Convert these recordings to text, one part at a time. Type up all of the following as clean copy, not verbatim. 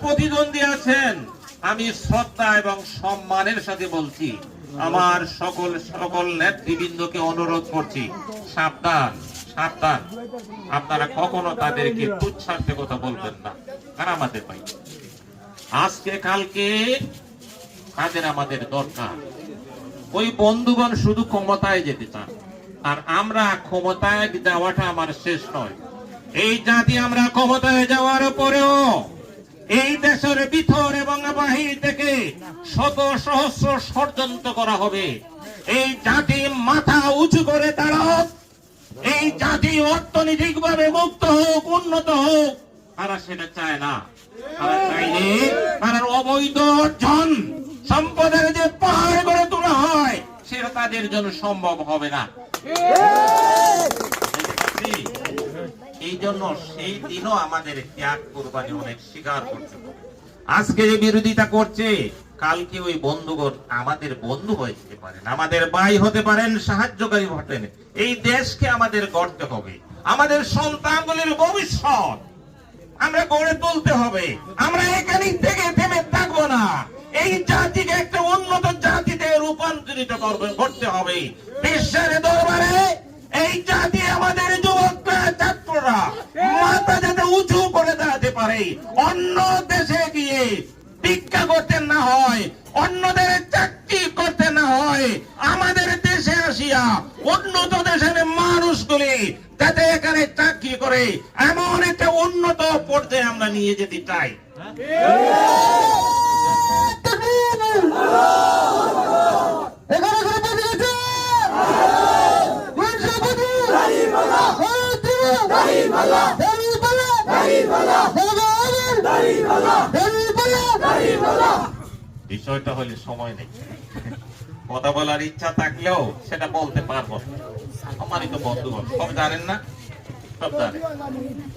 প্রতিদ্বন্দ্বী আছেন, আমি শ্রদ্ধা এবং সম্মানের সাথে বলছি, আমার সকল নেতৃবৃন্দকে অনুরোধ করছি, সাবধান সাবধান, আপনারা কখনো তাদেরকে তুচ্ছার্থে কথা বলবেন না। আর আমাদের ভাই আজকে কালকে তাদের আমাদের দরকার। ওই বন্ধুগণ শুধু ক্ষমতায় যেতে চান, আর আমরা ক্ষমতায় যাওয়াটা আমার শেষ নয়। এই জাতি আমরা ক্ষমতায় যাওয়ার পরেও এই দেশের ভিতর এবং বাহির থেকে শত সহস্র ষড়যন্ত্র করা হবে। এই জাতি মাথা উঁচু করে দাঁড়াও, এই জাতি অর্থনৈতিক ভাবে মুক্ত হোক, উন্নত হোক, তারা সেটা চায় না। তারা চাইলে তারা অবৈধ অর্জন সম্পদের যে পাহাড় করে তোলা হয় সেটা তাদের জন্য সম্ভব হবে না। এই জন্য সেই দিনও আমাদের ত্যাগ কোরবানি অনেক স্বীকার করতে হবে। আজকে যে বিরোধিতা করছে, কালকে ওই বন্ধুগণ আমাদের বন্ধু হয়ে যেতে পারেন, আমাদের ভাই হতে পারেন, সাহায্যকারী হতেন। এই দেশকে আমাদের গড়তে হবে, আমাদের সন্তানগুলির ভবিষ্যৎ আমরা গড়ে তুলতে হবে। আমরা এখানেই থেকে থেমে থাকবো না, এই জাতিকে একটা উন্নত জাতিতে রূপান্তরিত করতে হবে। বিশ্বের দরবারে এই জাতি আমাদের যুবকরা, ছাত্ররা মাথা যাতে উঁচু করে দাঁড়াতে পারে, অন্য দেশে গিয়ে ভিক্ষা করতে না হয়, অন্যদের চাকরি করতে না হয়, আমাদের দেশে আসিয়া উন্নত দেশের মানুষগুলি যাতে এখানে চাকরি করে, এমন একটা উন্নত পর্যায়ে আমরা নিয়ে যেতে চাই। বিষয়টা হলে সময় নেই, কথা বলার ইচ্ছা থাকলেও সেটা বলতে পারবো। আমারই তো বন্ধুগণ সব জানেন না, সব জানেন।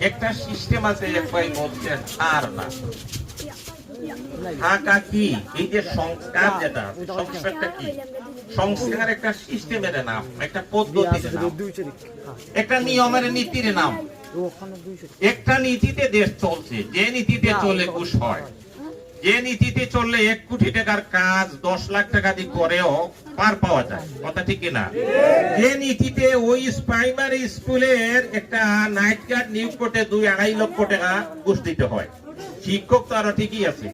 একটা সিস্টেম আছে, একবার বলছেন আর না ঢাকা কি, এই যে সংস্কার, যেটা সংস্কারটা কি, সংস্কার একটা সিস্টেমের নাম, একটা পদ্ধতির নাম, একটা নিয়মের নীতির নাম। একটা নীতিতে দেশ চলছে, যে নীতিতে চলে ঘুষ হয়, যে নীতিতে চললে 1 কোটি টাকার কাজ 10 লাখ টাকা দিয়ে করেও পার পাওয়া যায়, কথা ঠিক না? যে নীতিতে ওই প্রাইমারি স্কুলের একটা নাইট গার্ড নিয়োগ করতে 2-2.5 লক্ষ টাকা ঘুষ দিতে হয়, শিক্ষক তো আরো ঠিকই আছে।